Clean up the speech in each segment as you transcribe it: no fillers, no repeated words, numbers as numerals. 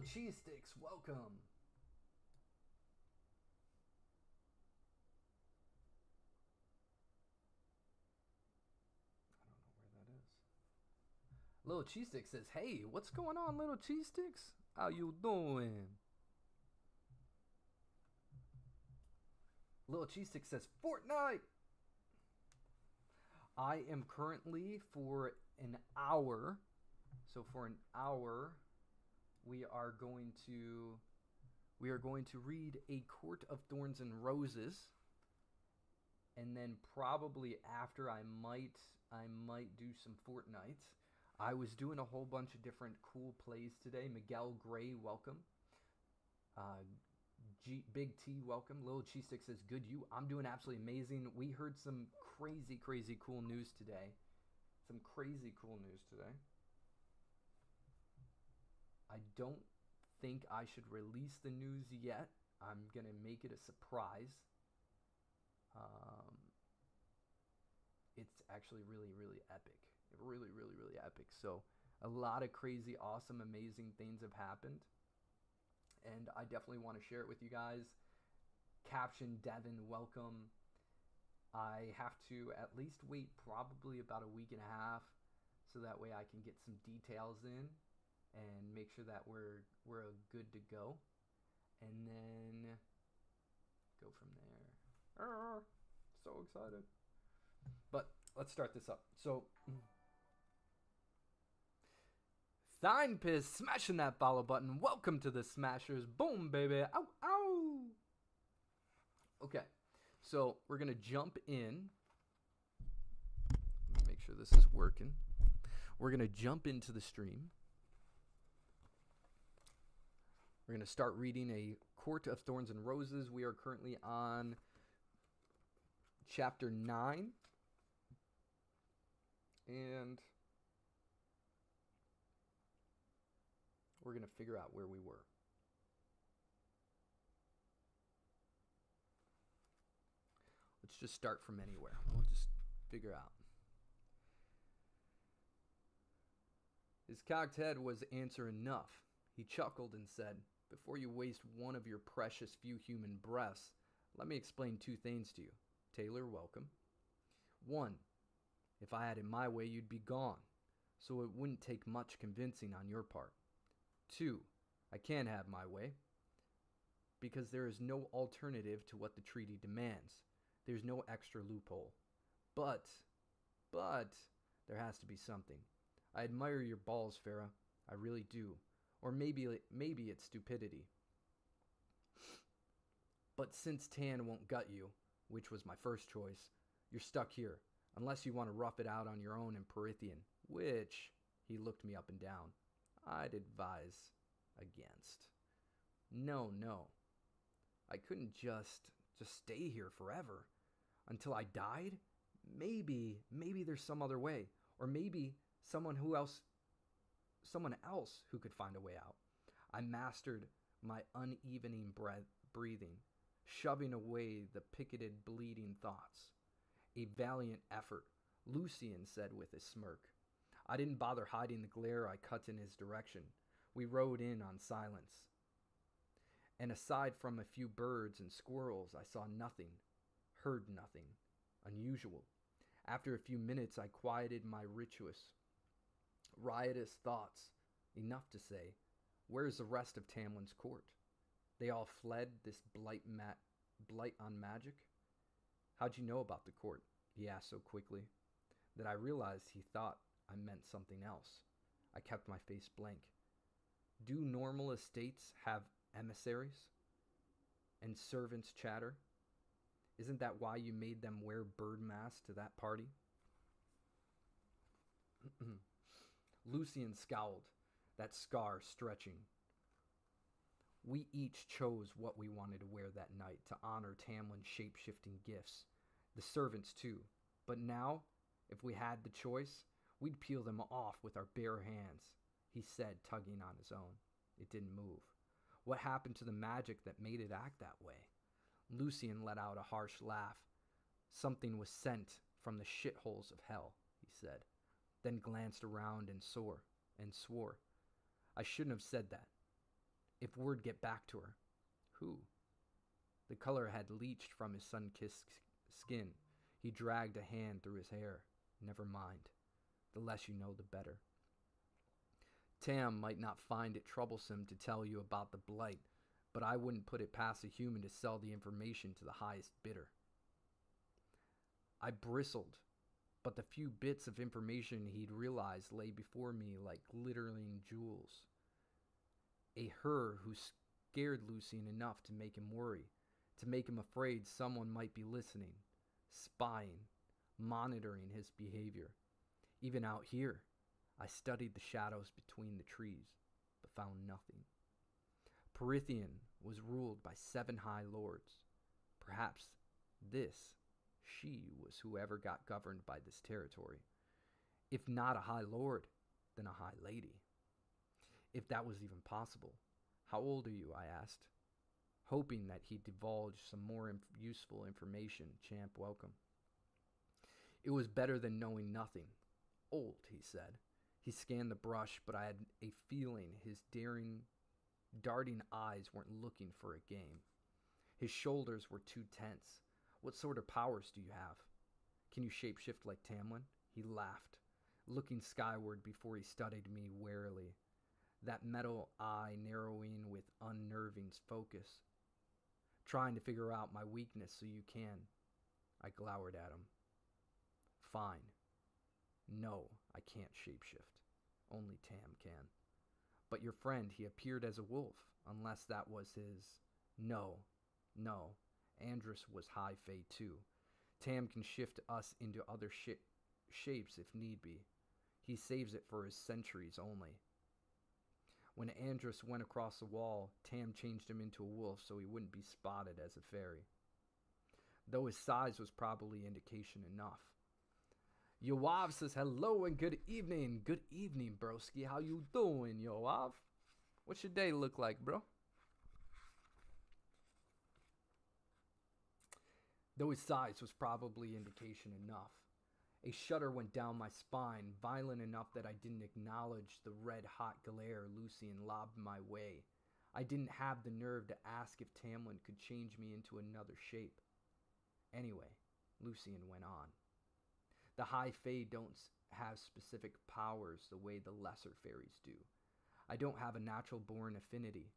Little cheese sticks, welcome. I don't know where that is. Little cheese stick says, "Hey, what's going on, little cheese sticks? How you doing?" Little cheese stick says, "Fortnite." I am currently for an hour. So for an hour, we are going to read A Court of Thorns and Roses, and then probably after I might do some Fortnite. I was doing a whole bunch of different cool plays today. Miguel Gray, welcome. Big T, welcome. Little Cheese Stick says, "Good you." I'm doing absolutely amazing. We heard some crazy cool news today. I don't think I should release the news yet. I'm going to make it a surprise. It's actually really epic. Really epic. So a lot of crazy, awesome, amazing things have happened. And I definitely want to share it with you guys. Caption Devin, welcome. I have to at least wait probably about a week and a half so that way I can get some details in and make sure that we're good to go, and then go from there. So excited. But let's start this up. So Thinepiss smashing that follow button. Welcome to the Smashers. Boom, baby. Ow, ow. Okay, so we're going to jump in. Let me make sure this is working. We're going to jump into the stream. We're going to start reading A Court of Thorns and Roses. We are currently on chapter 9. And we're going to figure out where we were. Let's just start from anywhere. We'll just figure out. His cocked head was answer enough. He chuckled and said, "Before you waste one of your precious few human breaths, let me explain two things to you. Taylor, welcome. 1. If I had it my way, you'd be gone, so it wouldn't take much convincing on your part. 2. I can't have my way, because there is no alternative to what the treaty demands. There's no extra loophole. But, there has to be something. I admire your balls, Farah. I really do. Or maybe it's stupidity. But since Tan won't gut you, which was my first choice, you're stuck here, unless you want to rough it out on your own in Perithian, which," he looked me up and down, "I'd advise against. No. I couldn't just stay here forever. Until I died? Maybe there's some other way. Or maybe someone else who could find a way out." I mastered my unevening breathing, shoving away the picketed bleeding thoughts. "A valiant effort," Lucian said with a smirk. I didn't bother hiding the glare I cut in his direction. We rode in on silence. And aside from a few birds and squirrels, I saw nothing, heard nothing unusual. After a few minutes, I quieted my riotous thoughts enough to say, "Where's the rest of Tamlin's court? They all fled this blight on magic?" "How'd you know about the court?" he asked so quickly that I realized he thought I meant something else. I kept my face blank. "Do normal estates have emissaries? And servants chatter? Isn't that why you made them wear bird masks to that party?" Lucian scowled, that scar stretching. "We each chose what we wanted to wear that night to honor Tamlin's shape-shifting gifts. The servants, too. But now, if we had the choice, we'd peel them off with our bare hands," he said, tugging on his own. It didn't move. "What happened to the magic that made it act that way?" Lucian let out a harsh laugh. "Something was sent from the shitholes of hell," he said, then glanced around and swore. "I shouldn't have said that. If word get back to her. Who? The color had leached from his sun-kissed skin. He dragged a hand through his hair. Never mind. The less you know, the better. Tam might not find it troublesome to tell you about the blight, but I wouldn't put it past a human to sell the information to the highest bidder. I bristled, but the few bits of information he'd realized lay before me like glittering jewels. A her who scared Lucian enough to make him worry, to make him afraid someone might be listening, spying, monitoring his behavior. Even out here, I studied the shadows between the trees, but found nothing. Perithian was ruled by 7 high lords. Perhaps she was whoever got governed by this territory. If not a high lord, then a high lady. If that was even possible. How old are you? I asked, hoping that he'd divulge some more useful information. Champ welcome. It was better than knowing nothing. Old, he said. He scanned the brush, but I had a feeling his darting eyes weren't looking for a game. His shoulders were too tense. What sort of powers do you have? Can you shapeshift like Tamlin? He laughed, looking skyward before he studied me warily, that metal eye narrowing with unnerving focus. Trying to figure out my weakness so you can. I glowered at him. Fine. No, I can't shapeshift. Only Tam can. But your friend, he appeared as a wolf, unless that was his... No. Andrus was high fae too. Tam can shift us into other shapes if need be. He saves it for his sentries only. When Andrus went across the wall, Tam changed him into a wolf so he wouldn't be spotted as a fairy. Though his size was probably indication enough. Yoav says hello and good evening. Good evening, broski. How you doing, Yoav? What's your day look like, bro? Though his size was probably indication enough. A shudder went down my spine, violent enough that I didn't acknowledge the red-hot glare Lucian lobbed my way. I didn't have the nerve to ask if Tamlin could change me into another shape. Anyway, Lucian went on. The high fae don't have specific powers the way the lesser fairies do. I don't have a natural-born affinity.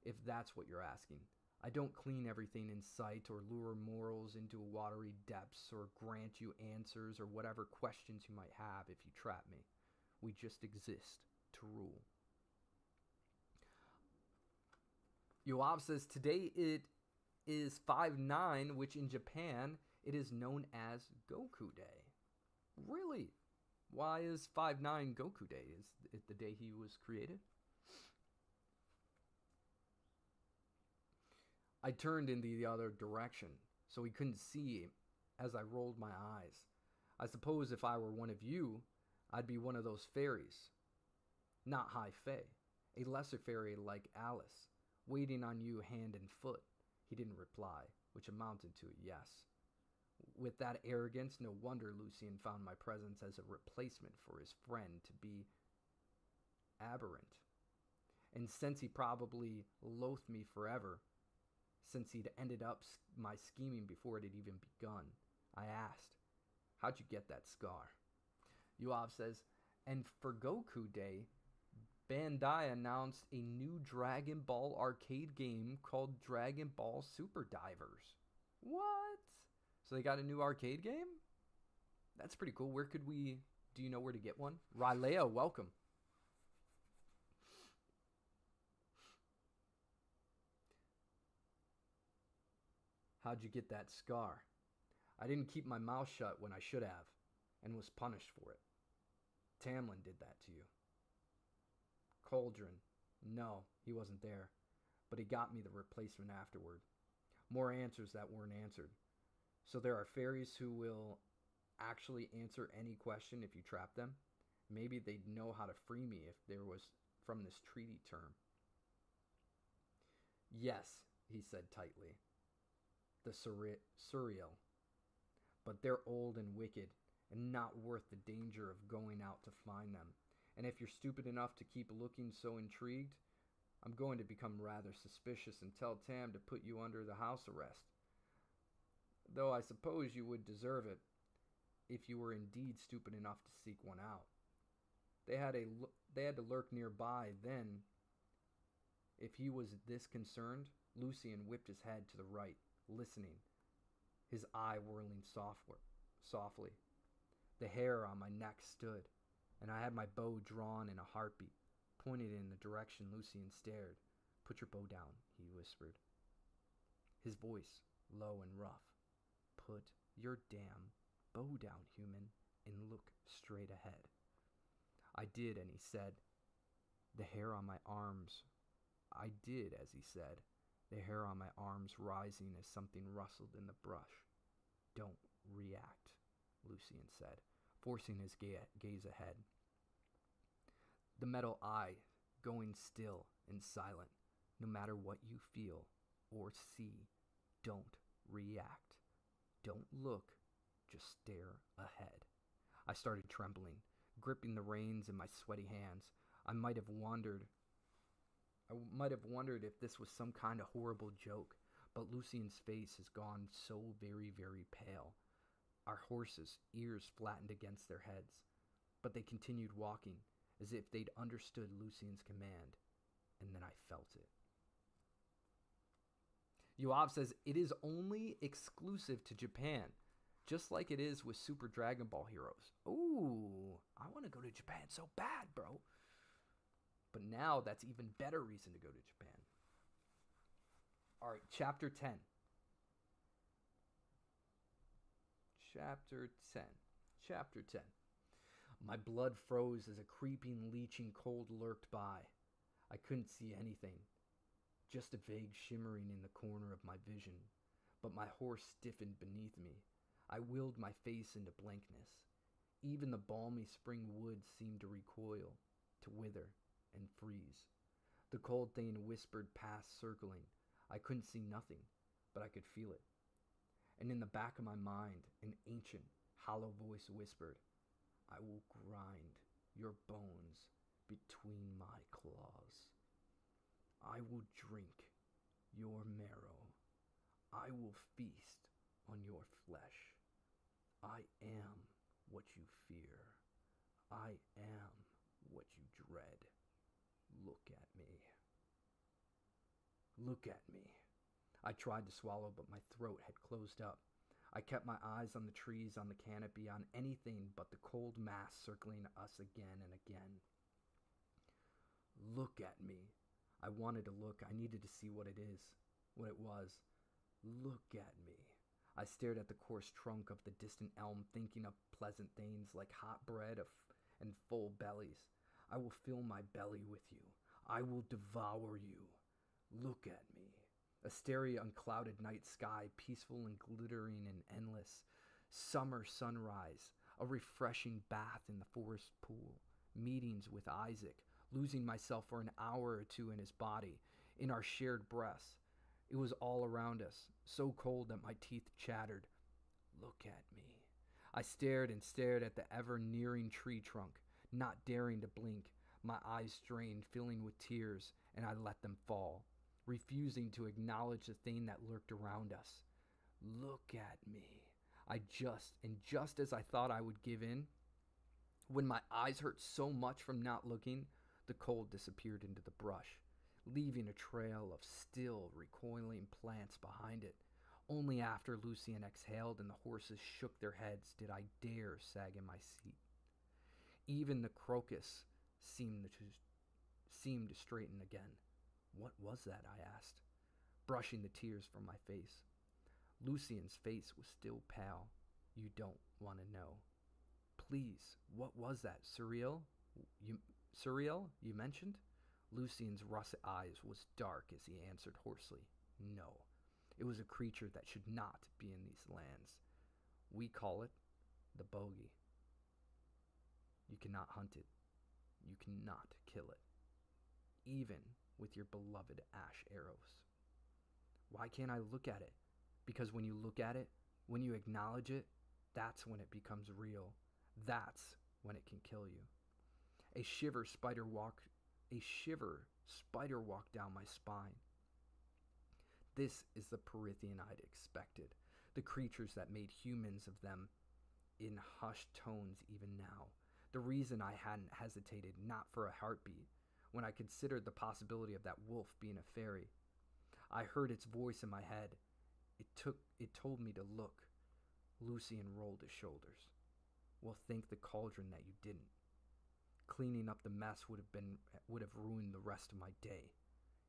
If that's what you're asking. I don't clean everything in sight or lure mortals into watery depths or grant you answers or whatever questions you might have if you trap me. We just exist to rule. Yoav says, today it is 5/9, which in Japan it is known as Goku Day. Really? Why is 5/9 Goku Day? Is it the day he was created? I turned in the other direction, so he couldn't see as I rolled my eyes. I suppose if I were one of you, I'd be one of those fairies. Not high fae. A lesser fairy like Alice, waiting on you hand and foot. He didn't reply, which amounted to a yes. With that arrogance, no wonder Lucian found my presence as a replacement for his friend to be aberrant. And since he probably loathed me forever, since he'd ended up my scheming before it had even begun, I asked, how'd you get that scar? Yoav says, and for Goku Day, Bandai announced a new Dragon Ball arcade game called Dragon Ball Super Divers. What? So they got a new arcade game? That's pretty cool. Where could we... Do you know where to get one? Rylea, welcome. How'd you get that scar? I didn't keep my mouth shut when I should have, and was punished for it. Tamlin did that to you. Cauldron. No, he wasn't there. But he got me the replacement afterward. More answers that weren't answered. So there are fairies who will actually answer any question if you trap them. Maybe they'd know how to free me if there was from this treaty term. Yes, he said tightly. The surreal. But they're old and wicked, and not worth the danger of going out to find them. And if you're stupid enough to keep looking so intrigued, I'm going to become rather suspicious and tell Tam to put you under the house arrest. Though I suppose you would deserve it if you were indeed stupid enough to seek one out. They had to lurk nearby then. If he was this concerned, Lucian whipped his head to the right, listening, his eye whirling softly. The hair on my neck stood, and I had my bow drawn in a heartbeat, pointed in the direction Lucian stared. "Put your bow down," he whispered, his voice low and rough. "Put your damn bow down, human, and look straight ahead." I did, and he said, the hair on my arms. I did as he said, the hair on my arms rising as something rustled in the brush. "Don't react," Lucian said, forcing his gaze ahead. The metal eye going still and silent. "No matter what you feel or see, don't react. Don't look, just stare ahead." I started trembling, gripping the reins in my sweaty hands. I might have wondered if this was some kind of horrible joke, but Lucian's face has gone so very, very pale. Our horses' ears flattened against their heads, but they continued walking as if they'd understood Lucian's command, and then I felt it. Yoav says it is only exclusive to Japan, just like it is with Super Dragon Ball heroes. Ooh, I want to go to Japan so bad, bro. But now that's even better reason to go to Japan. All right, Chapter 10. Chapter 10. My blood froze as a creeping, leeching cold lurked by. I couldn't see anything, just a vague shimmering in the corner of my vision. But my horse stiffened beneath me. I willed my face into blankness. Even the balmy spring woods seemed to recoil, to wither and freeze. The cold thing whispered past, circling. I couldn't see nothing, but I could feel it. And in the back of my mind, an ancient, hollow voice whispered, "I will grind your bones between my claws. I will drink your marrow. I will feast on your flesh. I am what you fear. I am what you dread. Look at me. Look at me." I tried to swallow, but my throat had closed up. I kept my eyes on the trees, on the canopy, on anything but the cold mass circling us again and again. Look at me. I wanted to look. I needed to see what it was. Look at me. I stared at the coarse trunk of the distant elm, thinking of pleasant things like hot bread and full bellies. I will fill my belly with you. I will devour you. Look at me. A starry, unclouded night sky, peaceful and glittering and endless. Summer sunrise, a refreshing bath in the forest pool. Meetings with Isaac, losing myself for an hour or two in his body, in our shared breaths. It was all around us, so cold that my teeth chattered. Look at me. I stared and stared at the ever-nearing tree trunk, not daring to blink, my eyes strained, filling with tears, and I let them fall, refusing to acknowledge the thing that lurked around us. Look at me. Just as I thought I would give in, when my eyes hurt so much from not looking, the cold disappeared into the brush, leaving a trail of still, recoiling plants behind it. Only after Lucian exhaled and the horses shook their heads did I dare sag in my seat. Even the crocus seemed to straighten again. What was that? I asked, brushing the tears from my face. Lucian's face was still pale. You don't want to know. Please, what was that? Surreal? You mentioned? Lucian's russet eyes was dark as he answered hoarsely. No, it was a creature that should not be in these lands. We call it the bogey. You cannot hunt it. You cannot kill it. Even with your beloved ash arrows. Why can't I look at it? Because when you look at it, when you acknowledge it, that's when it becomes real. That's when it can kill you. A shiver spider walked down my spine. This is the Perithian I'd expected, the creatures that made humans of them in hushed tones even now. The reason I hadn't hesitated, not for a heartbeat, when I considered the possibility of that wolf being a fairy. I heard its voice in my head. It told me to look. Lucian rolled his shoulders. Well, thank the cauldron that you didn't. Cleaning up the mess would have ruined the rest of my day.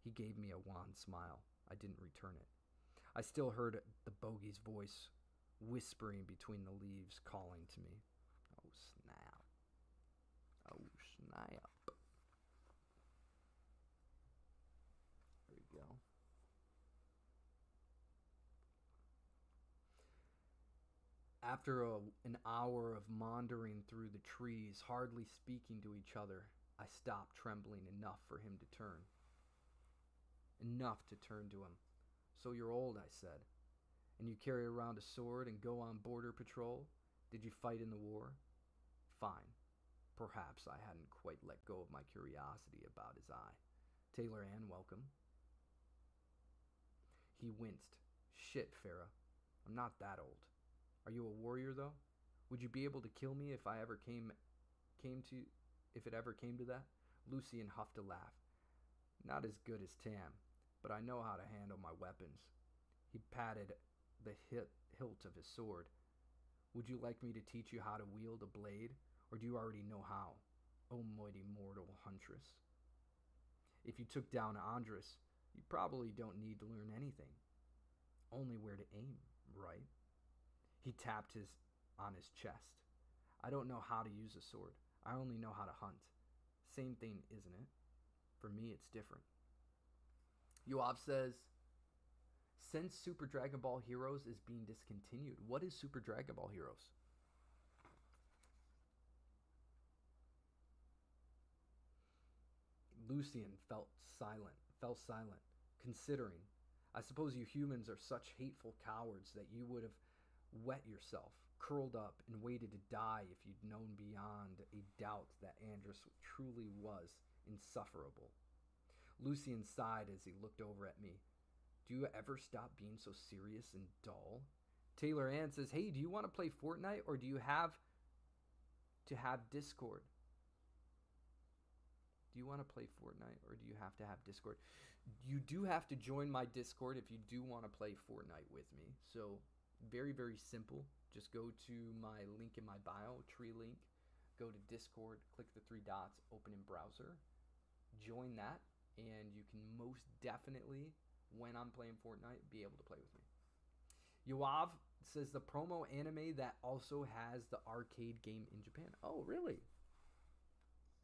He gave me a wan smile. I didn't return it. I still heard the bogey's voice whispering between the leaves, calling to me. Oh, snap. Oh, snap. There we go. After an hour of maundering through the trees, hardly speaking to each other, I stopped, trembling enough for him to turn. Enough to turn to him. So you're old, I said. And you carry around a sword and go on border patrol? Did you fight in the war? Fine. Perhaps I hadn't quite let go of my curiosity about his eye. Taylor Ann, welcome. He winced. Shit, Farah. I'm not that old. Are you a warrior, though? Would you be able to kill me if it ever came to that? Lucian huffed a laugh. Not as good as Tam, but I know how to handle my weapons. He patted the hilt of his sword. Would you like me to teach you how to wield a blade, or do you already know how, O mighty mortal huntress? If you took down Andres, you probably don't need to learn anything. Only where to aim, right? He tapped on his chest. I don't know how to use a sword. I only know how to hunt. Same thing, isn't it? For me, it's different. Yoav says, since Super Dragon Ball Heroes is being discontinued, what is Super Dragon Ball Heroes? Lucian fell silent, considering. I suppose you humans are such hateful cowards that you would have wet yourself, curled up, and waited to die if you'd known beyond a doubt that Andrus truly was insufferable. Lucian sighed as he looked over at me. Do you ever stop being so serious and dull? Taylor Ann says, hey, do you want to play Fortnite, or do you have to have Discord? Do you want to play Fortnite, or do you have to have Discord? You do have to join my Discord if you do want to play Fortnite with me. So, very, very simple. Just go to my link in my bio, tree link. Go to Discord, click the three dots, open in browser. Join that, and you can most definitely, when I'm playing Fortnite, be able to play with me. Yoav says the promo anime that also has the arcade game in Japan. Oh, really?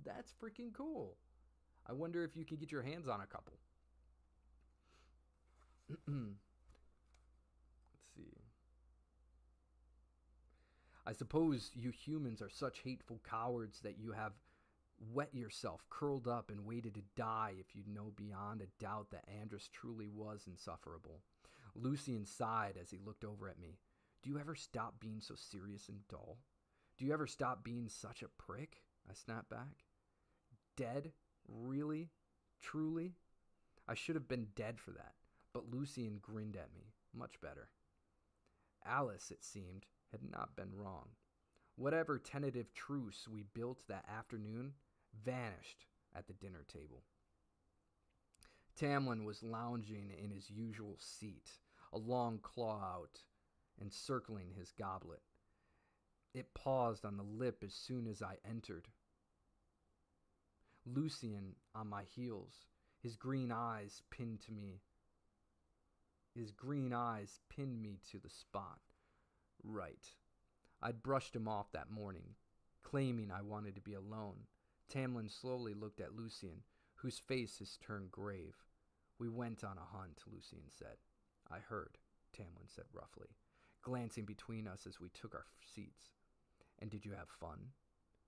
That's freaking cool. I wonder if you can get your hands on a couple. Let's see. I suppose you humans are such hateful cowards that you have wet yourself, curled up, and waited to die if you know beyond a doubt that Andrus truly was insufferable. Lucian sighed as he looked over at me. Do you ever stop being so serious and dull? Do you ever stop being such a prick? I snapped back. Dead? Really? Truly? I should have been dead for that, but Lucian grinned at me. Much better. Alice, it seemed, had not been wrong. Whatever tentative truce we built that afternoon vanished at the dinner table. Tamlin was lounging in his usual seat, a long claw out, encircling his goblet. It paused on the lip as soon as I entered. Lucian on my heels, his green eyes pinned me to the spot. Right. I'd brushed him off that morning, claiming I wanted to be alone. Tamlin slowly looked at Lucian, whose face has turned grave. We went on a hunt, Lucian said. I heard, Tamlin said roughly, glancing between us as we took our seats. And did you have fun?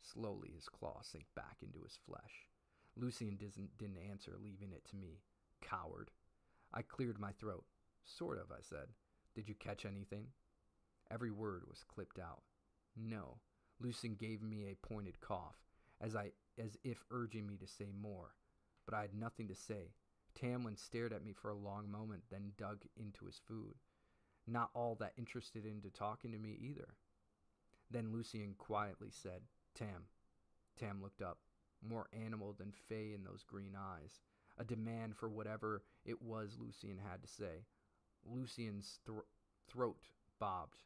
Slowly his claw sank back into his flesh. Lucian didn't answer, leaving it to me. Coward. I cleared my throat. Sort of, I said. Did you catch anything? Every word was clipped out. No. Lucian gave me a pointed cough, as if urging me to say more. But I had nothing to say. Tamlin stared at me for a long moment, then dug into his food, not all that interested into talking to me either. Then Lucien quietly said, "Tam." Tam looked up, more animal than fey in those green eyes, a demand for whatever it was Lucien had to say. Lucien's throat bobbed.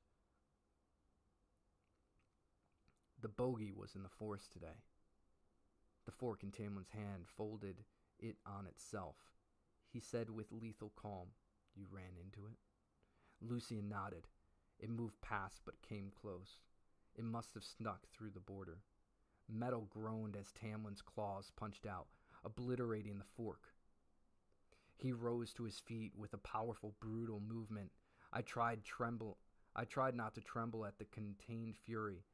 The bogey was in the forest today. The fork in Tamlin's hand folded it on itself. He said with lethal calm, "You ran into it?" Lucien nodded. It moved past but came close. It must have snuck through the border. Metal groaned as Tamlin's claws punched out, obliterating the fork. He rose to his feet with a powerful, brutal movement. I tried not to tremble at the contained fury,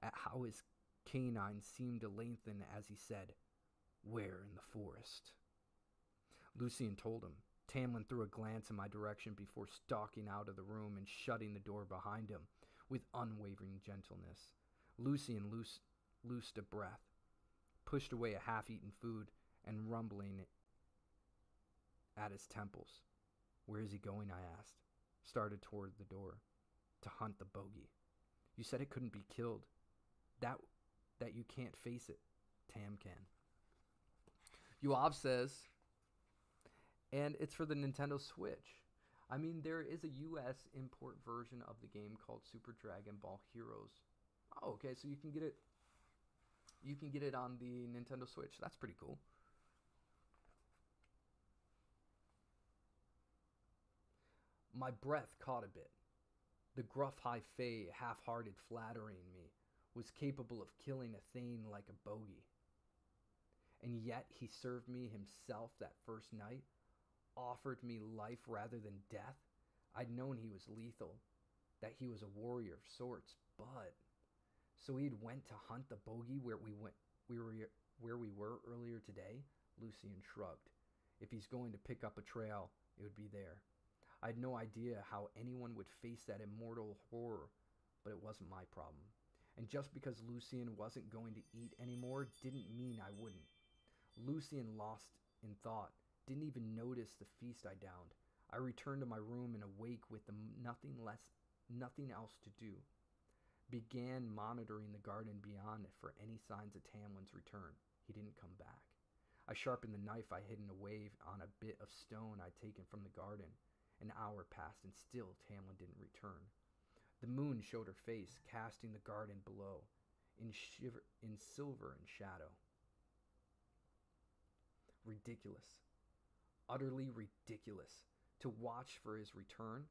at how his canines seemed to lengthen as he said, "Where in the forest?" Lucien told him. Tamlin threw a glance in my direction before stalking out of the room and shutting the door behind him with unwavering gentleness. Lucien loosed a breath, pushed away a half-eaten food, and rumbling at his temples. "Where is he going?" I asked. Started toward the door. "To hunt the bogey. You said it couldn't be killed. That you can't face it. Tam can." Yuav says, and it's for the Nintendo Switch. I mean, there is a US import version of the game called Super Dragon Ball Heroes. Oh, okay, so you can get it on the Nintendo Switch. That's pretty cool. My breath caught a bit. The gruff high fae, half-hearted flattering me, was capable of killing a thing like a bogey. And yet he served me himself that first night, offered me life rather than death. I'd known he was lethal, that he was a warrior of sorts, but so he'd went to hunt the bogey where we were earlier today? Lucien shrugged. If he's going to pick up a trail, it would be there. I had no idea how anyone would face that immortal horror, but it wasn't my problem. And just because Lucien wasn't going to eat anymore didn't mean I wouldn't. Lucien, lost in thought, didn't even notice the feast I downed. I returned to my room and awake with nothing else to do. Began monitoring the garden beyond it for any signs of Tamlin's return. He didn't come back. I sharpened the knife I hidden away on a bit of stone I'd taken from the garden. An hour passed and still Tamlin didn't return. The moon showed her face, casting the garden below in silver and shadow. Ridiculous. Utterly ridiculous. To watch for his return,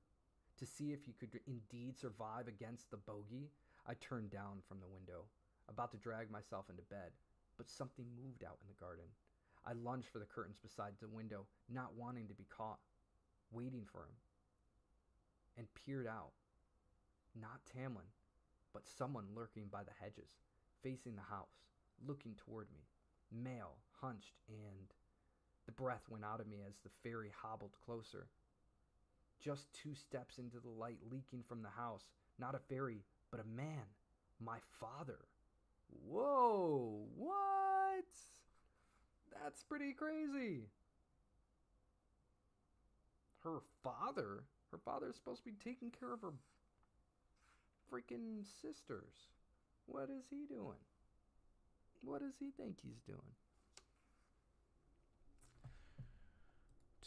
to see if he could indeed survive against the bogey. I turned down from the window, about to drag myself into bed, but something moved out in the garden. I lunged for the curtains beside the window, not wanting to be caught, waiting for him, and peered out. Not Tamlin, but someone lurking by the hedges, facing the house, looking toward me, male, hunched, and the breath went out of me as the fairy hobbled closer. Just 2 steps into the light leaking from the house, not a fairy, but a man, my father. Whoa, what? That's pretty crazy. Her father? Her father is supposed to be taking care of her freaking sisters. What is he doing? What does he think he's doing?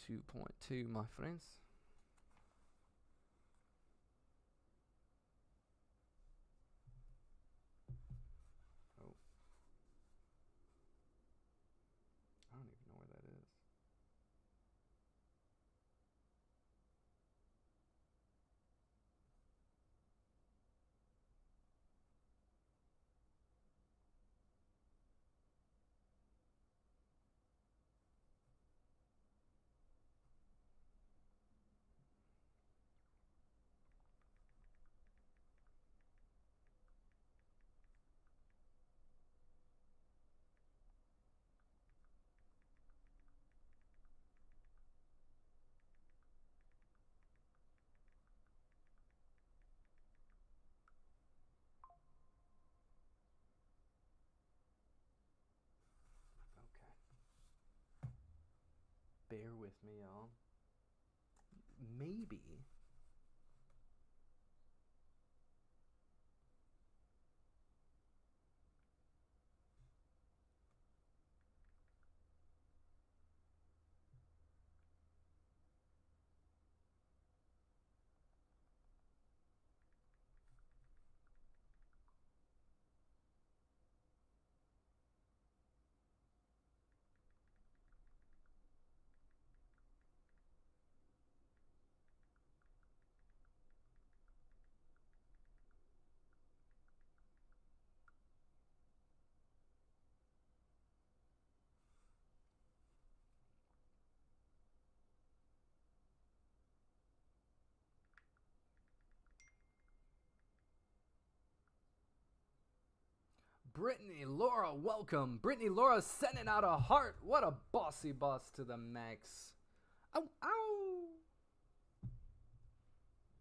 2.2, my friends. Oh. I don't even know where that is. Bear with me, y'all. Maybe. Brittany Laura, welcome. Brittany Laura sending out a heart. What a bossy boss to the max. Ow, ow.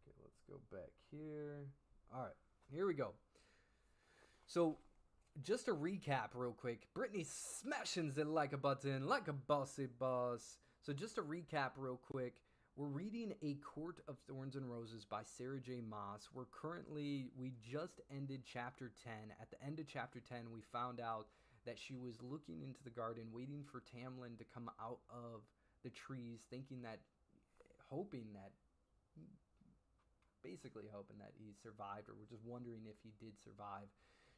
Okay, let's go back here. All right, here we go. So, just to recap real quick, Brittany smashing the like a button like a bossy boss. So, just to recap real quick, we're reading A Court of Thorns and Roses by Sarah J. Maas. We just ended chapter 10. At the end of chapter 10, we found out that she was looking into the garden, waiting for Tamlin to come out of the trees, hoping that he survived, or we're just wondering if he did survive.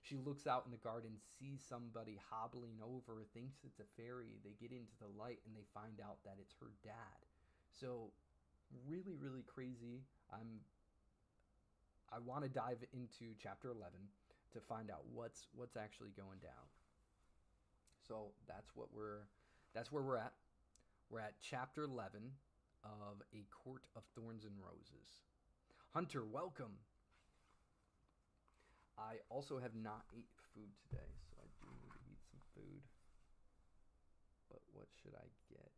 She looks out in the garden, sees somebody hobbling over, thinks it's a fairy. They get into the light and they find out that it's her dad. So really, really crazy. I want to dive into chapter 11 to find out what's actually going down. So that's where we're at. We're at chapter 11 of A Court of Thorns and Roses. Hunter, welcome. I also have not ate food today, so I do need to eat some food. But what should I get?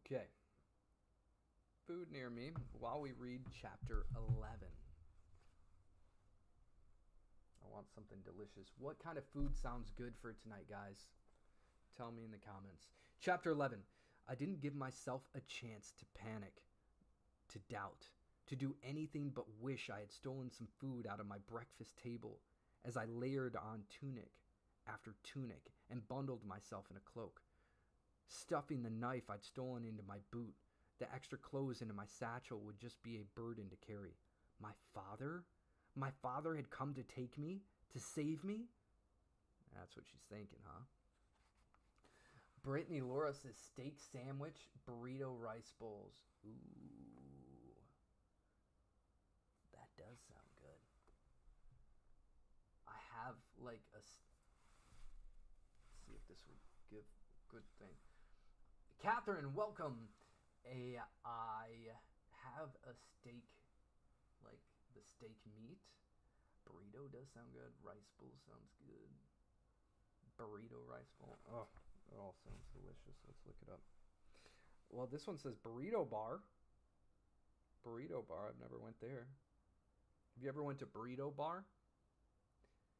Okay. Food near me while we read chapter 11. I want something delicious. What kind of food sounds good for tonight, guys? Tell me in the comments. Chapter 11. I didn't give myself a chance to panic, to doubt, to do anything but wish I had stolen some food out of my breakfast table as I layered on tunic after tunic and bundled myself in a cloak. Stuffing the knife I'd stolen into my boot, the extra clothes into my satchel would just be a burden to carry. My father? My father had come to take me? To save me? That's what she's thinking, huh? Brittany Laura says steak sandwich, burrito, rice bowls. Ooh. That does sound good. I have like let's see if this would give a good thing. Catherine, welcome. I have a steak, like the steak meat. Burrito does sound good. Rice bowl sounds good. Burrito rice bowl. Oh, it all sounds delicious. Let's look it up. Well, this one says burrito bar. Burrito bar. I've never went there. Have you ever went to burrito bar?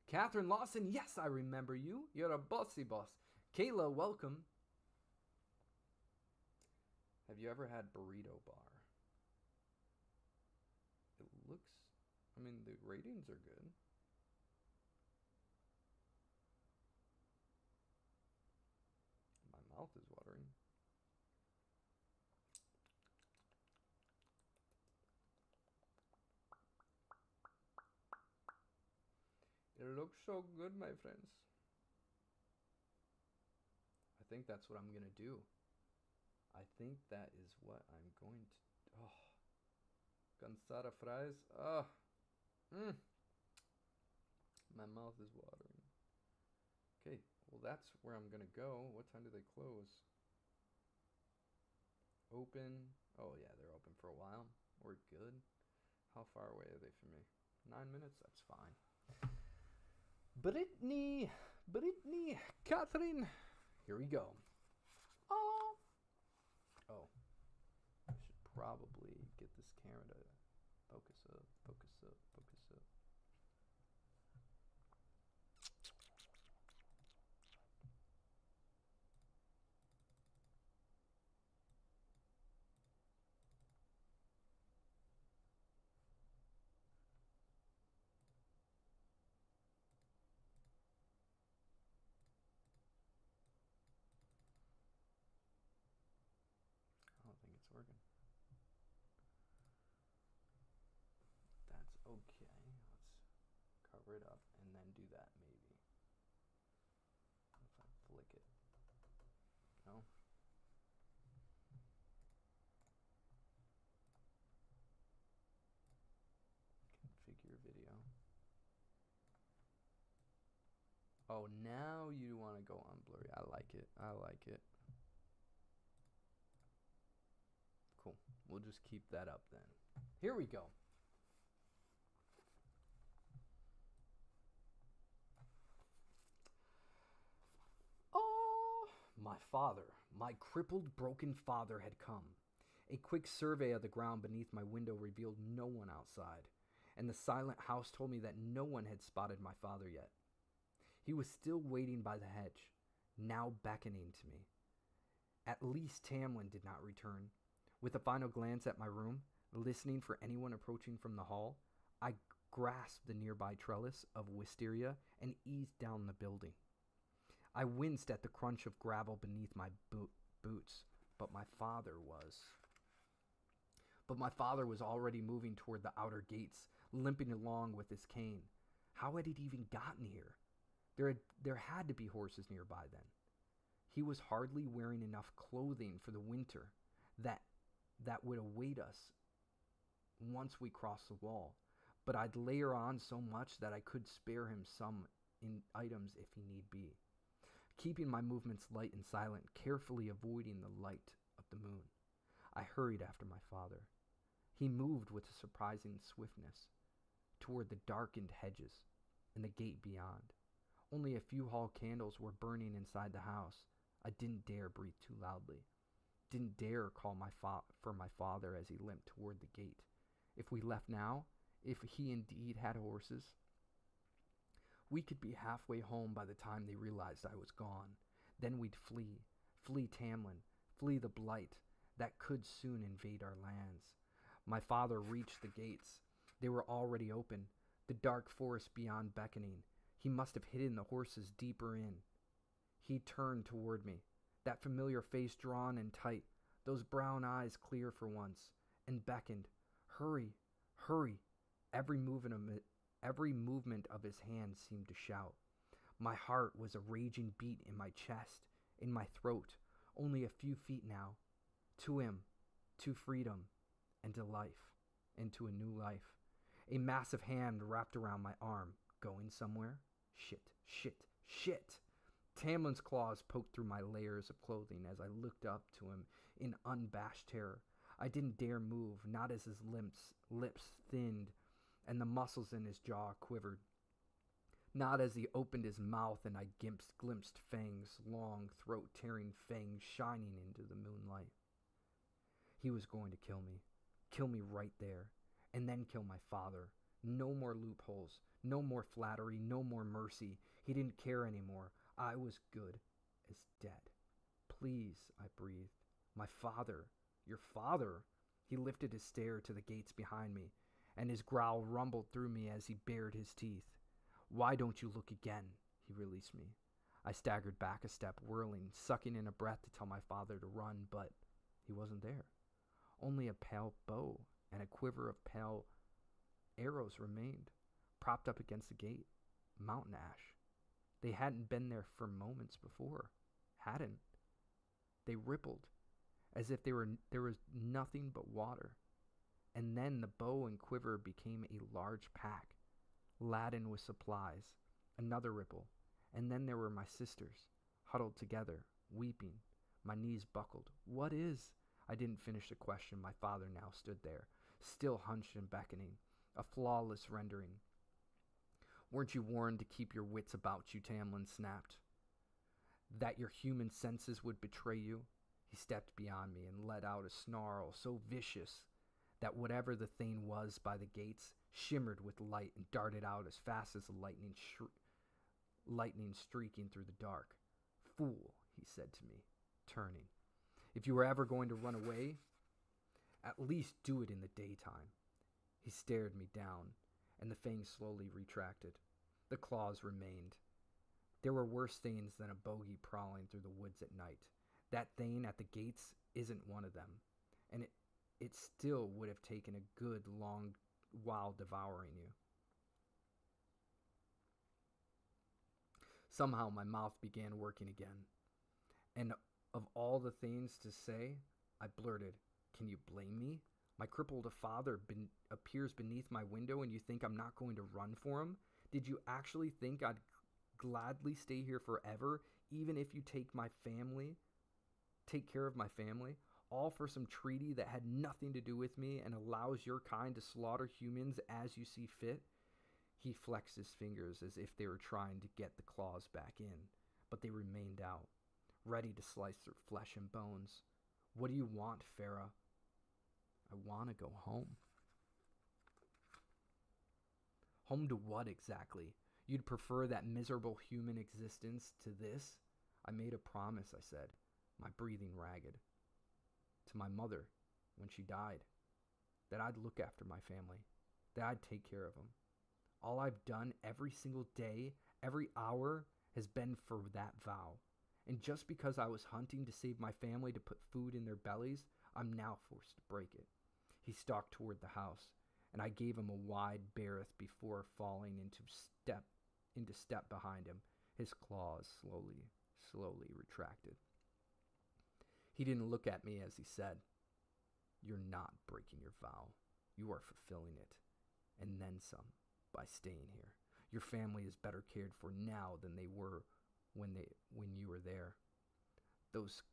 Catherine Lawson. Yes, I remember you. You're a bossy boss. Kayla, welcome. Have you ever had burrito bar? It looks, I mean, the ratings are good. My mouth is watering. It looks so good, my friends. I think that's what I'm going to do. I think that is what I'm going to... Oh. Cansada fries. Oh. My mouth is watering. Okay, well that's where I'm going to go. What time do they close? Open. Oh yeah, they're open for a while. We're good. How far away are they from me? 9 minutes? That's fine. Brittany, Catherine. Here we go. Oh. Oh. I should probably get this camera to focus up. cover it up and then do that maybe. If I flick it. No? Configure video. Oh, now you want to go on blurry. I like it. I like it. Cool. We'll just keep that up then. Here we go. Oh, my father, my crippled, broken father had come. A quick survey of the ground beneath my window revealed no one outside, and the silent house told me that no one had spotted my father yet. He was still waiting by the hedge, now beckoning to me. At least Tamlin did not return. With a final glance at my room, listening for anyone approaching from the hall, I grasped the nearby trellis of wisteria and eased down the building. I winced at the crunch of gravel beneath my boots, but my father was already moving toward the outer gates, limping along with his cane. How had it even gotten here? There had to be horses nearby then. He was hardly wearing enough clothing for the winter that would await us once we crossed the wall, but I'd layer on so much that I could spare him some items if he need be. Keeping my movements light and silent, carefully avoiding the light of the moon, I hurried after my father. He moved with a surprising swiftness toward the darkened hedges and the gate beyond. Only a few hall candles were burning inside the house. I didn't dare breathe too loudly. Didn't dare call for my father as he limped toward the gate. If we left now, if he indeed had horses, we could be halfway home by the time they realized I was gone. Then we'd flee Tamlin, flee the blight that could soon invade our lands. My father reached the gates. They were already open, the dark forest beyond beckoning. He must have hidden the horses deeper in. He turned toward me, that familiar face drawn and tight, those brown eyes clear for once, and beckoned. Hurry, hurry. Every movement of his hand seemed to shout. My heart was a raging beat in my chest, in my throat. Only a few feet now. To him, to freedom, and to life, and to a new life. A massive hand wrapped around my arm. Going somewhere? Shit. Tamlin's claws poked through my layers of clothing as I looked up to him in unabashed terror. I didn't dare move, not as his lips thinned and the muscles in his jaw quivered. Not as he opened his mouth and I glimpsed fangs, long throat-tearing fangs shining into the moonlight. He was going to kill me right there, and then kill my father. No more loopholes, no more flattery, no more mercy. He didn't care anymore. I was good as dead. Please, I breathed. My father, your father. He lifted his stare to the gates behind me, and his growl rumbled through me as he bared his teeth. Why don't you look again? He released me. I staggered back a step, whirling, sucking in a breath to tell my father to run, but he wasn't there. Only a pale bow and a quiver of pale arrows remained, propped up against the gate. Mountain ash. They hadn't been there for moments before. Hadn't. They rippled, as if there was nothing but water. And then the bow and quiver became a large pack, laden with supplies. Another ripple. And then there were my sisters, huddled together, weeping. My knees buckled. What is? I didn't finish the question. My father now stood there, still hunched and beckoning, a flawless rendering. Weren't you warned to keep your wits about you? Tamlin snapped. That your human senses would betray you? He stepped beyond me and let out a snarl so vicious that whatever the thing was by the gates shimmered with light and darted out as fast as the lightning streaking through the dark. Fool, he said to me, turning. If you were ever going to run away, at least do it in the daytime. He stared me down, and the fangs slowly retracted. The claws remained. There were worse things than a bogey prowling through the woods at night. That thing at the gates isn't one of them, and it still would have taken a good long while devouring you. Somehow my mouth began working again. And of all the things to say, I blurted, "Can you blame me? My crippled father appears beneath my window and you think I'm not going to run for him? Did you actually think I'd gladly stay here forever, even if you take care of my family? All for some treaty that had nothing to do with me and allows your kind to slaughter humans as you see fit?" He flexed his fingers as if they were trying to get the claws back in, but they remained out, ready to slice through flesh and bones. "What do you want, Farah?" "I want to go home." "Home to what exactly? You'd prefer that miserable human existence to this?" "I made a promise," I said, my breathing ragged. "To my mother, when she died, that I'd look after my family, that I'd take care of them. All I've done every single day, every hour, has been for that vow. And just because I was hunting to save my family to put food in their bellies, I'm now forced to break it." He stalked toward the house, and I gave him a wide berth before falling into step behind him. His claws slowly retracted. He didn't look at me as he said, "You're not breaking your vow. You are fulfilling it, and then some, by staying here. Your family is better cared for now than they were when you were there." Those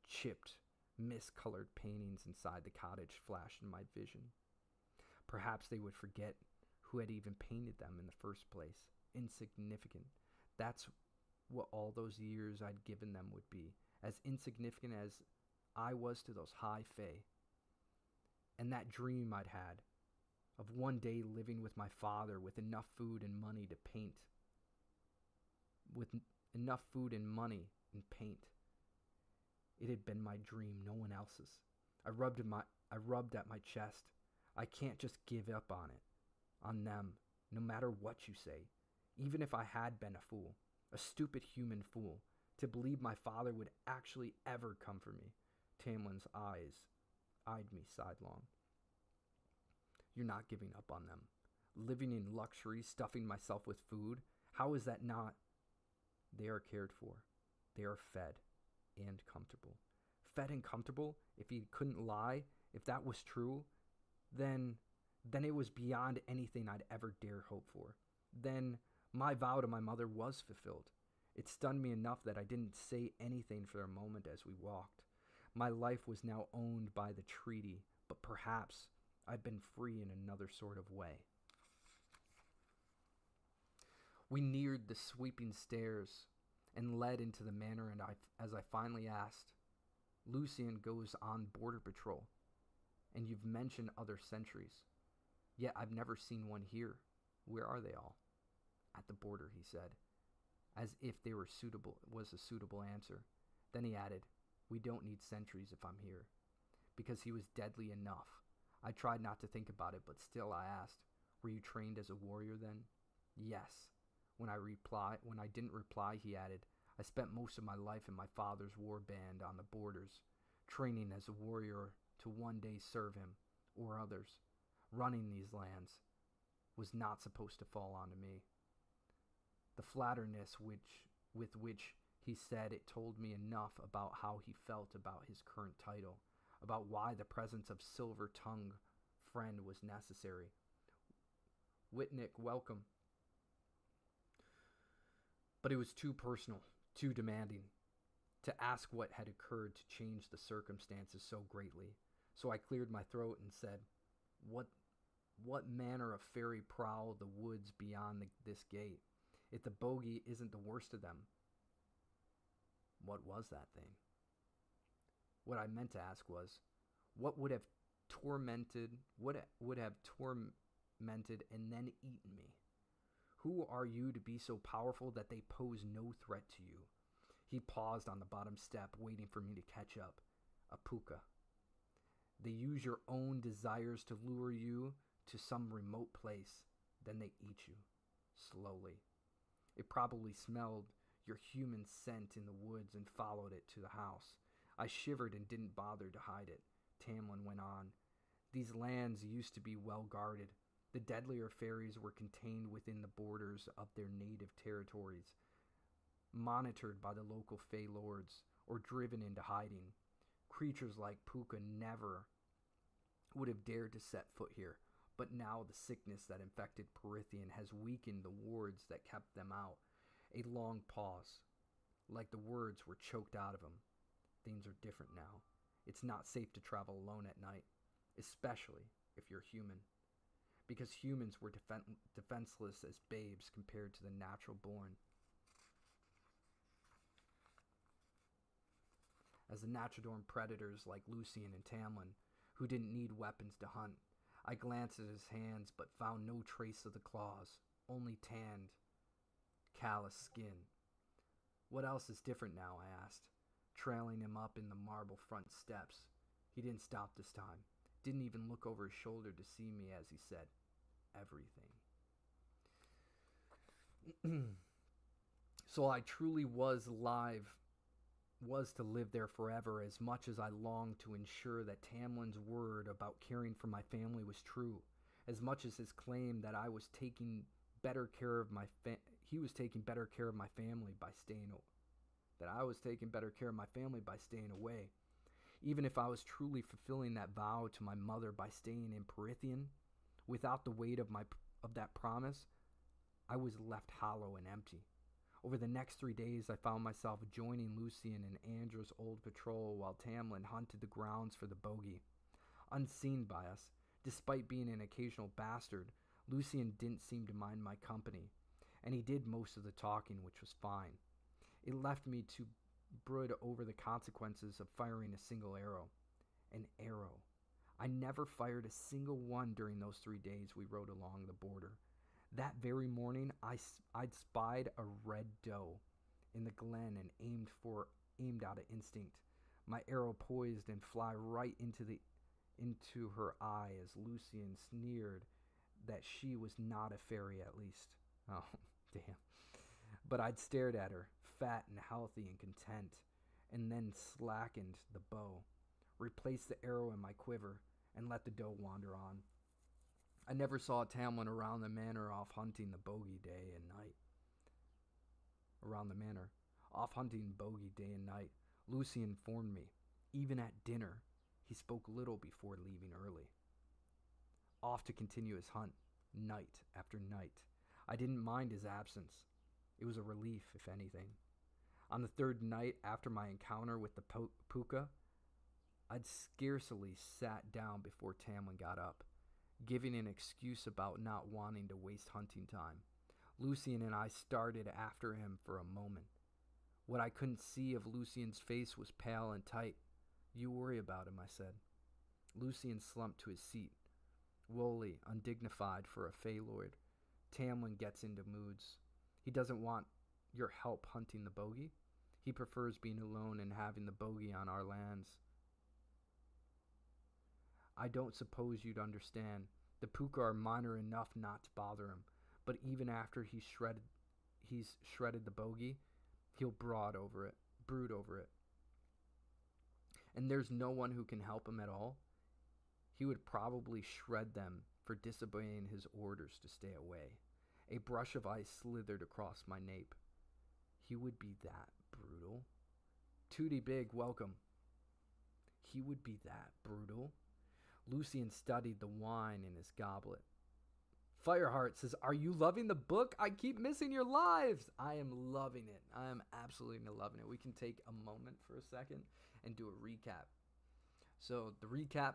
chipped, miscolored paintings inside the cottage flashed in my vision. Perhaps they would forget who had even painted them in the first place. Insignificant. That's what all those years I'd given them would be, as insignificant as I was to those high fae. And that dream I'd had of one day living with my father with enough food and money to paint. Enough food and money and paint. It had been my dream, no one else's. I rubbed at my chest. I can't just give up on them, no matter what you say. Even if I had been a fool, a stupid human fool, to believe my father would actually ever come for me. Tamlin's eyes eyed me sidelong. "You're not giving up on them. Living in luxury, stuffing myself with food, how is that not?" "They are cared for. They are fed and comfortable." Fed and comfortable? If he couldn't lie, if that was true, then it was beyond anything I'd ever dare hope for. Then my vow to my mother was fulfilled. It stunned me enough that I didn't say anything for a moment as we walked. My life was now owned by the treaty, but perhaps I'd been free in another sort of way. We neared the sweeping stairs and led into the manor, and as I finally asked, "Lucien goes on border patrol, and you've mentioned other sentries. Yet I've never seen one here. Where are they all?" "At the border," he said, as if they were was a suitable answer. Then he added, "We don't need sentries if I'm here," because he was deadly enough. I tried not to think about it, but still I asked, "Were you trained as a warrior then?" "Yes." When I didn't reply, he added, "I spent most of my life in my father's war band on the borders, training as a warrior to one day serve him, or others. Running these lands was not supposed to fall onto me." The flatterness with which he said it told me enough about how he felt about his current title, about why the presence of silver-tongued friend was necessary. "Whitnick, welcome." But it was too personal, too demanding, to ask what had occurred to change the circumstances so greatly. So I cleared my throat and said, What manner of fairy prowl the woods beyond this gate? If the bogey isn't the worst of them, what was that thing?" What I meant to ask was, what would have tormented and then eaten me? "Who are you to be so powerful that they pose no threat to you?" He paused on the bottom step, waiting for me to catch up. "A puka. They use your own desires to lure you to some remote place. Then they eat you, slowly. It probably smelled your human scent in the woods and followed it to the house. I shivered and didn't bother to hide it." Tamlin went on. "These lands used to be well guarded. The deadlier fairies were contained within the borders of their native territories. monitored by the local Fey lords or driven into hiding. Creatures like Puka never would have dared to set foot here, but now the sickness that infected Perithian has weakened the wards that kept them out. A long pause, like the words were choked out of him. Things are different now. It's not safe to travel alone at night, especially if you're human. Because humans were defenseless as babes compared to the natural born. As the natural-born predators like Lucian and Tamlin, who didn't need weapons to hunt. I glanced at his hands but found no trace of the claws, only tanned, callous skin. What else is different now, I asked, trailing him up in the marble front steps. He didn't stop this time, didn't even look over his shoulder to see me as he said, everything. So I truly was to live there forever, as much as I longed to ensure that Tamlin's word about caring for my family was true, as much as his claim that I was taking better care of he was taking better care of my family by staying away. Even if I was truly fulfilling that vow to my mother by staying in Perithian, without the weight of that promise, I was left hollow and empty. Over the next 3 days, I found myself joining Lucian and Andra's old patrol while Tamlin hunted the grounds for the bogey. Unseen by us, despite being an occasional bastard, Lucian didn't seem to mind my company, and he did most of the talking, which was fine. It left me to brood over the consequences of firing a single arrow. An arrow. I never fired a single one during those 3 days we rode along the border. That very morning, I'd spied a red doe in the glen and aimed out of instinct. My arrow poised and fly right into her eye as Lucian sneered that she was not a fairy, at least. Oh, damn. But I'd stared at her, fat and healthy and content, and then slackened the bow, replaced the arrow in my quiver, and let the doe wander on. I never saw Tamlin around the manor off hunting bogey day and night. Lucy informed me. Even at dinner, he spoke little before leaving early. Off to continue his hunt, night after night. I didn't mind his absence. It was a relief, if anything. On the third night after my encounter with the puka, I'd scarcely sat down before Tamlin got up, giving an excuse about not wanting to waste hunting time. Lucian and I started after him for a moment. What I couldn't see of Lucian's face was pale and tight. You worry about him, I said. Lucian slumped to his seat, woolly, undignified for a Fey Lord. Tamlin gets into moods. He doesn't want your help hunting the bogey. He prefers being alone and having the bogey on our lands. I don't suppose you'd understand. The puka are minor enough not to bother him, but even after he's shredded the bogey, he'll brood over it. And there's no one who can help him at all. He would probably shred them for disobeying his orders to stay away. A brush of ice slithered across my nape. He would be that brutal. Tootie Big, welcome. He would be that brutal. Lucian studied the wine in his goblet. Fireheart says, are you loving the book? I keep missing your lives. I am loving it. I am absolutely loving it. We can take a moment for a second and do a recap. So the recap,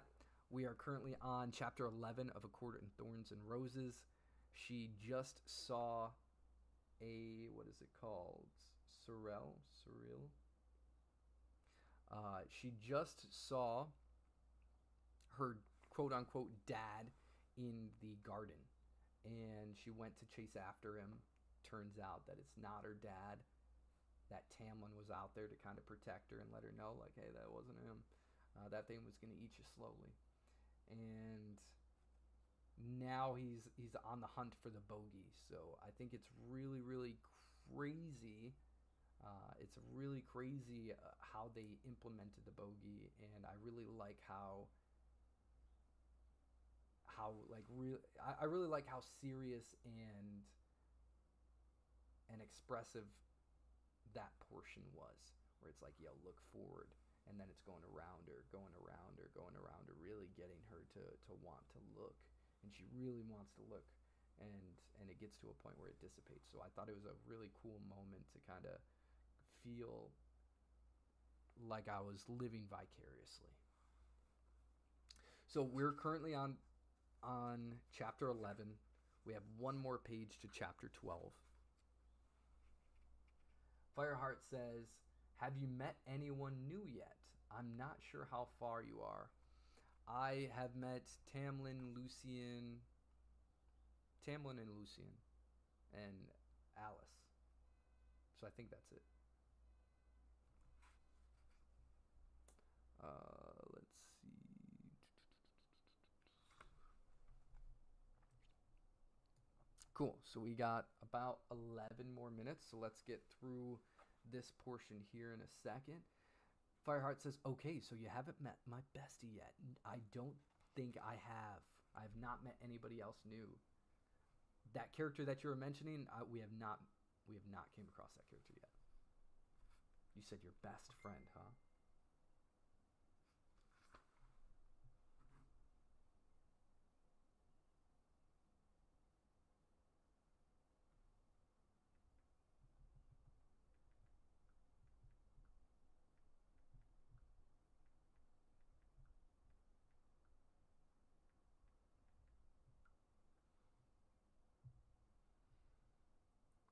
we are currently on chapter 11 of A Court in Thorns and Roses. She just saw what is it called? Surreal? She just saw her quote-unquote dad in the garden, and she went to chase after him. Turns out that it's not her dad, that Tamlin was out there to kind of protect her and let her know, like, hey, that wasn't him. That thing was going to eat you slowly. And now he's on the hunt for the bogey. So I think it's really, really crazy. It's really crazy how they implemented the bogey, and I really like how I really like how serious and expressive that portion was, where it's like, yo, look forward, and then it's going around her, going around her, going around her, really getting her to want to look, and she really wants to look, and it gets to a point where it dissipates. So I thought it was a really cool moment to kind of feel like I was living vicariously. So we're currently on chapter 11. We have one more page to chapter 12. Fireheart says, have you met anyone new yet? I'm not sure how far you are. I have met Tamlin and Lucian, and Alice. So I think that's it. Let's see. Cool. So we got about 11 more minutes. So let's get through this portion here in a second. Fireheart says, okay, so you haven't met my bestie yet. I don't think I have. I have not met anybody else new. That character that you were mentioning, we have not came across that character yet. You said your best friend, huh?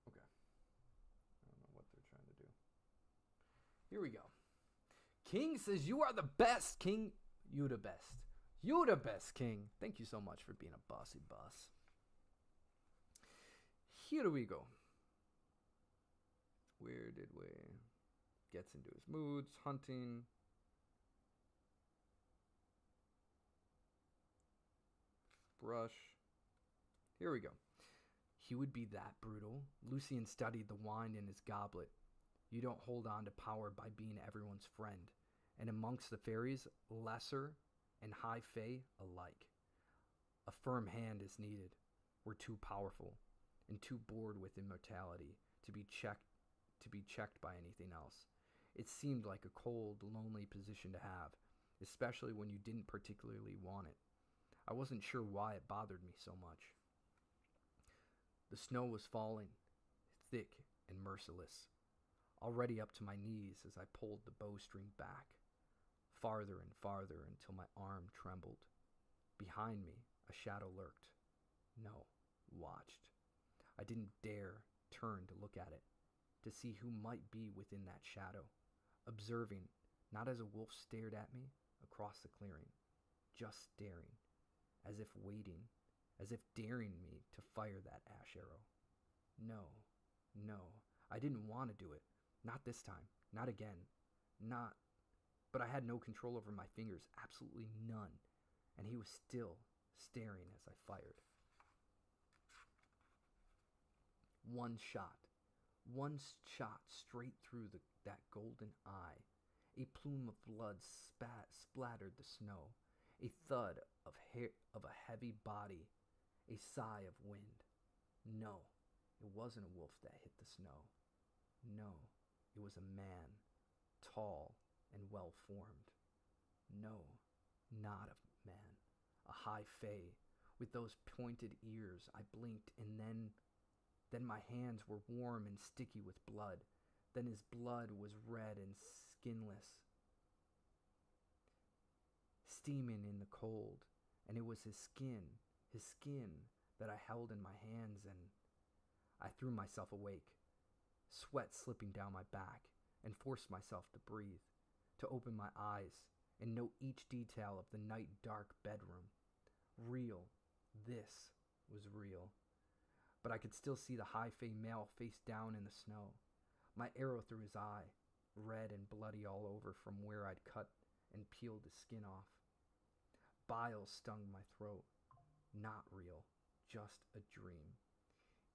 Okay. I don't know what they're trying to do. Here we go. King says, you are the best, King. You the best. You the best, King. Thank you so much for being a bossy boss. Here we go. Where did we... Gets into his moods, hunting. Brush. Here we go. He would be that brutal. Lucian studied the wine in his goblet. You don't hold on to power by being everyone's friend. And amongst the fairies, lesser and high fae alike. A firm hand is needed. We're too powerful and too bored with immortality to be checked by anything else. It seemed like a cold, lonely position to have, especially when you didn't particularly want it. I wasn't sure why it bothered me so much. The snow was falling, thick and merciless, already up to my knees as I pulled the bowstring back, farther and farther until my arm trembled. Behind me, a shadow lurked. No, watched. I didn't dare turn to look at it, to see who might be within that shadow, observing, not as a wolf stared at me across the clearing, just staring, as if waiting, as if daring me to fire that ash arrow. No, I didn't want to do it. Not this time. Not again. But I had no control over my fingers, absolutely none, and he was still staring as I fired. One shot straight through that golden eye. A plume of blood splattered the snow. A thud of a heavy body. A sigh of wind. No, it wasn't a wolf that hit the snow. No, it was a man, tall and well-formed. No, not a man. A high fae with those pointed ears. I blinked, and then my hands were warm and sticky with blood. Then his blood was red and skinless, steaming in the cold, and it was his skin that I held in my hands, and I threw myself awake, sweat slipping down my back, and forced myself to breathe, to open my eyes and note each detail of the night dark bedroom. Real. This was real. But I could still see the high fae male face down in the snow, my arrow through his eye, red and bloody all over from where I'd cut and peeled the skin off. Bile stung my throat. Not real, just a dream.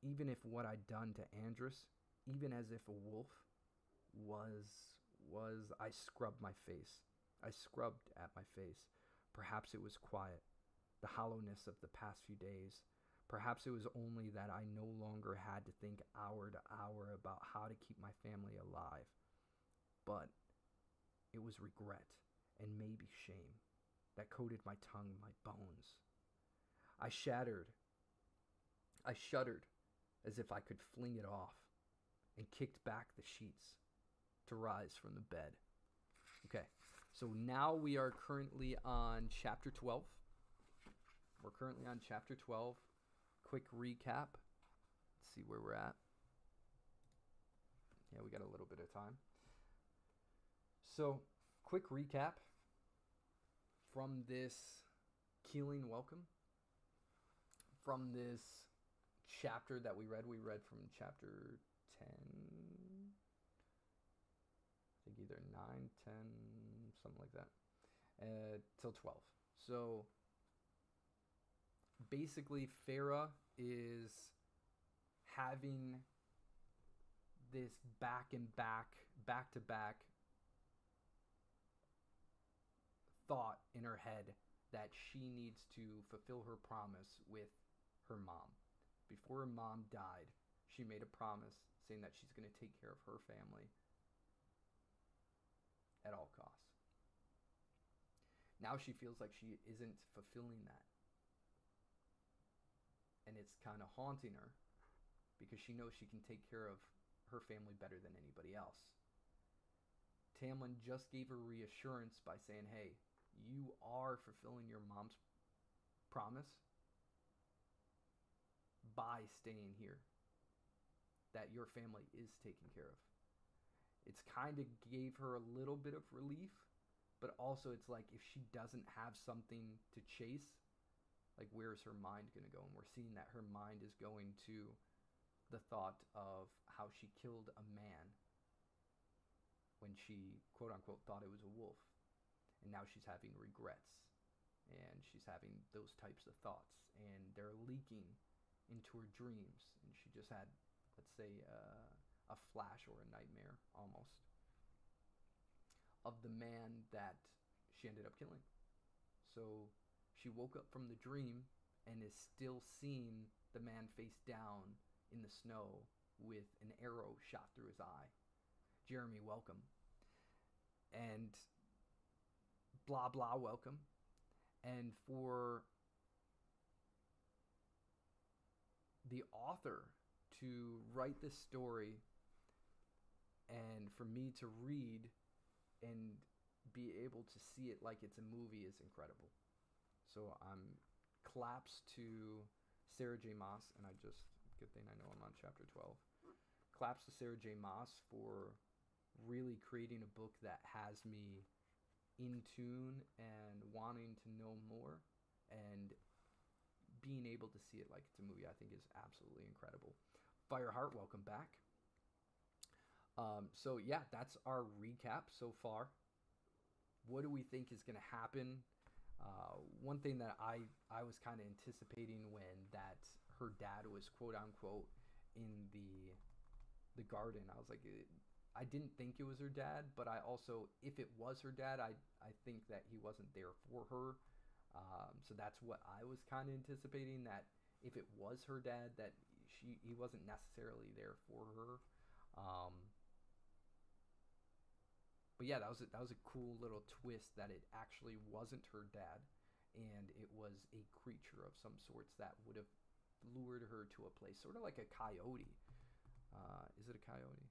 Even if what I'd done to Andrus, even as if a wolf, I scrubbed my face. I scrubbed at my face. Perhaps it was quiet, the hollowness of the past few days. Perhaps it was only that I no longer had to think hour to hour about how to keep my family alive. But it was regret and maybe shame that coated my tongue and my bones. I shuddered as if I could fling it off, and kicked back the sheets to rise from the bed. Okay, so now we are currently on chapter 12. We're currently on chapter 12. Quick recap. Let's see where we're at. Yeah, we got a little bit of time. So, quick recap from this Keeling Welcome. From this chapter that we read from chapter 10, I think either 9, 10, something like that, till 12. So basically Farah is having this back to back thought in her head that she needs to fulfill her promise with her mom. Before her mom died, she made a promise saying that she's going to take care of her family at all costs. Now she feels like she isn't fulfilling that. And it's kind of haunting her because she knows she can take care of her family better than anybody else. Tamlin just gave her reassurance by saying, hey, you are fulfilling your mom's promise by staying here, that your family is taken care of. It's kind of gave her a little bit of relief, but also it's like if she doesn't have something to chase, like where's her mind going to go? And we're seeing that her mind is going to the thought of how she killed a man when she, quote unquote, thought it was a wolf. And now she's having regrets, and she's having those types of thoughts, and they're leaking into her dreams. And she just had, let's say, a flash or a nightmare almost of the man that she ended up killing. So she woke up from the dream and is still seeing the man face down in the snow with an arrow shot through his eye. Jeremy, welcome. And blah blah, welcome. And for the author to write this story and for me to read and be able to see it like it's a movie is incredible. So claps to Sarah J. Maas, and good thing I know I'm on chapter 12. Claps to Sarah J. Maas for really creating a book that has me in tune and wanting to know more, and being able to see it like it's a movie I think is absolutely incredible. Fireheart, welcome back. So yeah, that's our recap so far. What do we think is going to happen? One thing that I was kind of anticipating when that her dad was quote unquote in the garden, I was like, I didn't think it was her dad, but I also, if it was her dad, I think that he wasn't there for her. So that's what I was kind of anticipating, that if it was her dad, that he wasn't necessarily there for her. But yeah, that was a cool little twist that it actually wasn't her dad, and it was a creature of some sorts that would have lured her to a place, sort of like a coyote. Is it a coyote?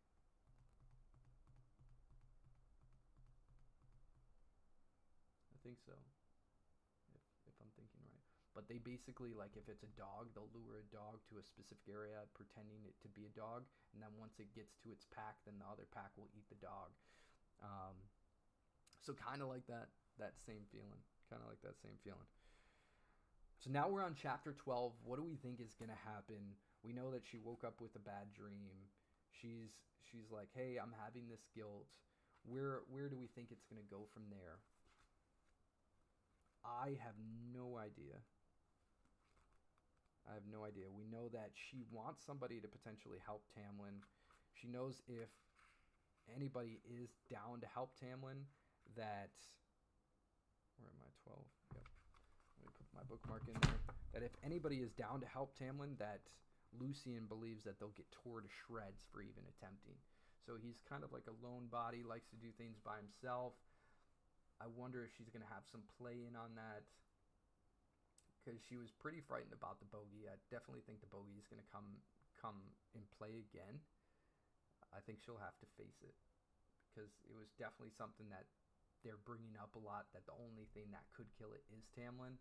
I think so, if I'm thinking right. But they basically, like, if it's a dog, they'll lure a dog to a specific area pretending it to be a dog, and then once it gets to its pack, then the other pack will eat the dog. So kind of like that same feeling. So now we're on chapter 12. What do we think is going to happen? We know that she woke up with a bad dream. She's like, hey, I'm having this guilt. Where do we think it's going to go from there? I have no idea. We know that she wants somebody to potentially help Tamlin. She knows if anybody is down to help Tamlin, that, where am I, 12? Yep. Let me put my bookmark in there. That if anybody is down to help Tamlin, that Lucian believes that they'll get tore to shreds for even attempting. So he's kind of like a lone body, likes to do things by himself. I wonder if she's going to have some play in on that, because she was pretty frightened about the bogey. I definitely think the bogey is going to come in play again. I think she'll have to face it, because it was definitely something that they're bringing up a lot, that the only thing that could kill it is Tamlin.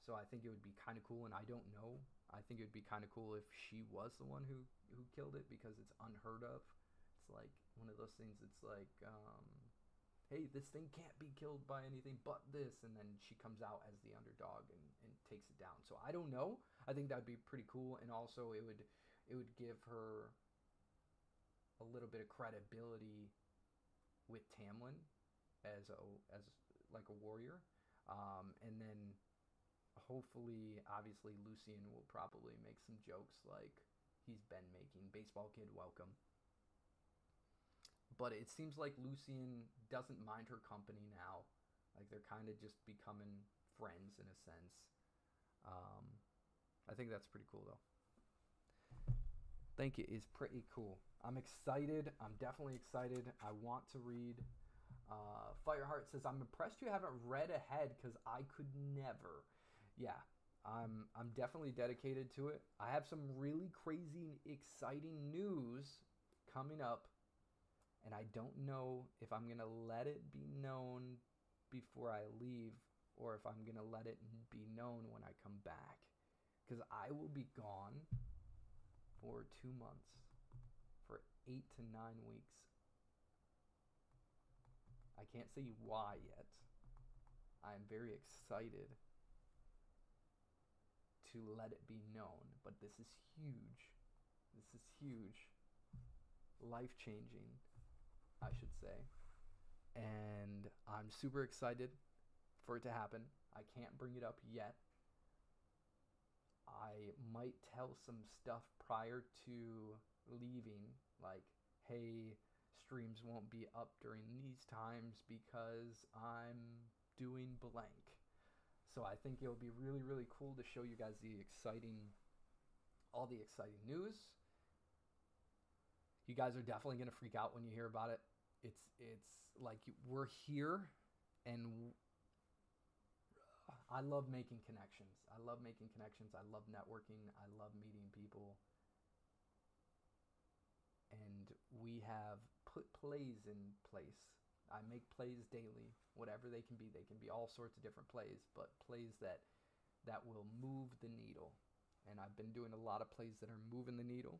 So I think it would be kind of cool, and I don't know. I think it would be kind of cool if she was the one who killed it, because it's unheard of. It's like one of those things, it's like, hey, this thing can't be killed by anything but this, and then she comes out as the underdog and takes it down. So I don't know. I think that would be pretty cool, and also it would give her a little bit of credibility with Tamlin as like a warrior, and then hopefully, obviously, Lucian will probably make some jokes like he's been making. Baseball kid, welcome. But it seems like Lucian doesn't mind her company now. Like, they're kind of just becoming friends in a sense. I think that's pretty cool, though. I think it is pretty cool. I'm excited. I'm definitely excited. I want to read. Fireheart says, I'm impressed you haven't read ahead, because I could never. Yeah, I'm definitely dedicated to it. I have some really crazy, exciting news coming up, and I don't know if I'm going to let it be known before I leave, or if I'm going to let it be known when I come back, because I will be gone for 2 months, for 8 to 9 weeks. I can't say why yet. I'm very excited to let it be known, but this is huge. This is huge. Life-changing, I should say. And I'm super excited for it to happen. I can't bring it up yet. I might tell some stuff prior to leaving, like, hey, streams won't be up during these times because I'm doing blank. So I think it'll be really, really cool to show you guys all the exciting news. You guys are definitely going to freak out when you hear about it. It's like we're here, and I love making connections. I love networking. I love meeting people. And we have put plays in place. I make plays daily, whatever they can be. They can be all sorts of different plays, but plays that will move the needle. And I've been doing a lot of plays that are moving the needle.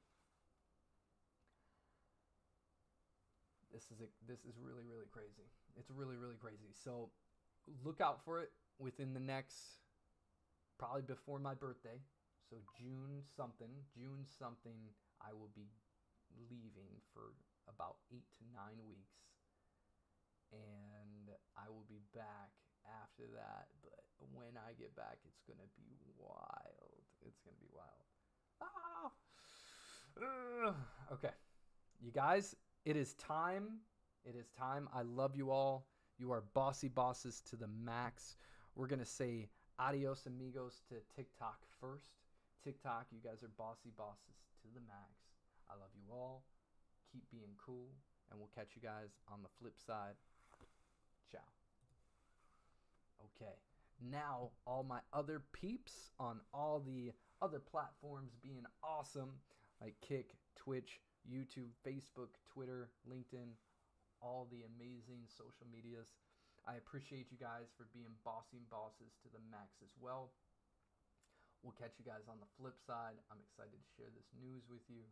This is really, really crazy. It's really, really crazy. So look out for it within the next, probably before my birthday. So June something, I will be leaving for about 8 to 9 weeks. And I will be back after that, but when I get back, it's going to be wild. It's going to be wild. Okay. You guys, it is time. It is time. I love you all. You are bossy bosses to the max. We're going to say adios, amigos, to TikTok first. TikTok, you guys are bossy bosses to the max. I love you all. Keep being cool, and we'll catch you guys on the flip side. Ciao. Okay, now all my other peeps on all the other platforms being awesome, like Kick, Twitch, YouTube, Facebook, Twitter, LinkedIn, all the amazing social medias. I appreciate you guys for being bossy bosses to the max as well. We'll catch you guys on the flip side. I'm excited to share this news with you.